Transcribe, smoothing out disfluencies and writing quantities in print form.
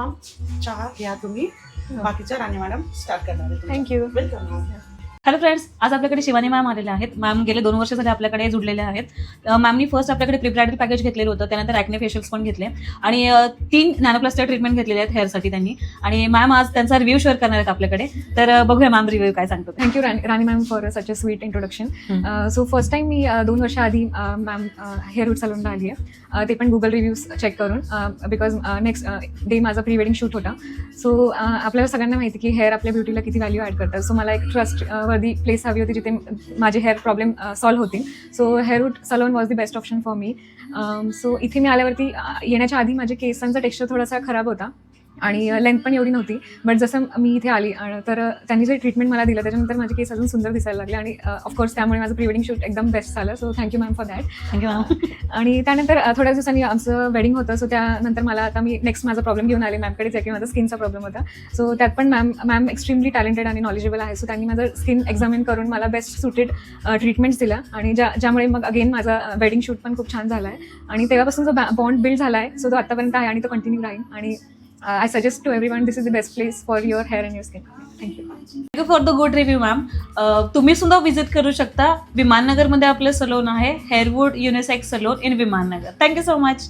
Ma'am चहा घ्या तुम्ही. बाकीच्या राणी मॅडम स्टार्ट करणार आहे. थँक्यू. वेलकम. हॅलो फ्रेंड्स, आज आपल्याकडे शिवानी मॅम आलेल्या आहेत. मॅम गेले 2 वर्ष झाले आपल्याकडे जुडलेले आहेत. मॅमनी फर्स्ट आपल्याकडे प्री-ब्रायडल पॅकेज घेतलेलं होतं, त्यानंतर ॲक्ने फेशियल्स पण घेतले आणि 3 नॅनोप्लास्टर ट्रीटमेंट घेतलेले आहेत हेअरसाठी त्यांनी. आणि मॅम आज त्यांचा रिव्ह्यू शेअर करणार आहेत आपल्याकडे. तर बघूया मॅम रिव्ह्यू काय सांगतो. Thank you Rani ma'am for such a sweet introduction. So first time मी 2 वर्ष आधी मॅम हेअर रूट सलूनला आली आहे, ते पण गुगल रिव्ह्यूज चेक करून, बिकॉज नेक्स्ट डे माझा प्री वेडिंग शूट होता. सो आपल्याला सगळ्यांना माहिती की हेअर आपल्या ब्युटीला किती व्हॅल्यू ॲड करतात. सो मला एक ट्रस्ट वर्दी प्लेस हवी होती जिथे माझे हेअर प्रॉब्लेम सॉल्व्ह होतील. So hair root salon was the best option for me. So इथे मी आल्यावरती येण्याच्या आधी माझे केसांचा टेक्स्चर थोडासा खराब होता आणि लेंथ पण एवढी नव्हती. बट जसं मी इथे आली तर त्यांनी जे ट्रीटमेंट मला दिलं त्याच्यानंतर माझे केस अजून सुंदर दिसायला लागले आणि ऑफकोर्स त्यामुळे माझं प्री वेडिंग शूट एकदम बेस्ट झालं. So thank you ma'am for that. Thank you ma'am. आणि त्यानंतर थोड्या दिवसांनी आमचं वेडिंग होतं. सो त्यानंतर मला आता मी नेक्स्ट माझा प्रॉब्लेम घेऊन आले मॅमकडेच आहे की माझा स्किनचा प्रॉब्लेम होता. सो त्यात पण मॅम एक्स्ट्रीमली टॅलेंटेड आणि नॉलेजेबल आहे. सो त्यांनी माझं स्किन एक्झामिन करून मला बेस्ट सुटेड ट्रीटमेंट्स दिल्या आणि ज्यामुळे मग अगेन माझा वेडिंग शूट पण खूप छान झाला आहे आणि तेव्हापासून जो बॉन्ड बिल्ड झाला आहे सो तो आत्तापर्यंत आहे आणि तो कंटिन्यू राहील. आणि I suggest to everyone this is the best place for your hair and your skin. Thank you. Thank you for the good review ma'am. तुम्ही सुद्धा व्हिजिट करू शकता. विमाननगरमध्ये आपलं सलून आहे, Hairwood unisex salon in Viman Nagar. Thank you so much.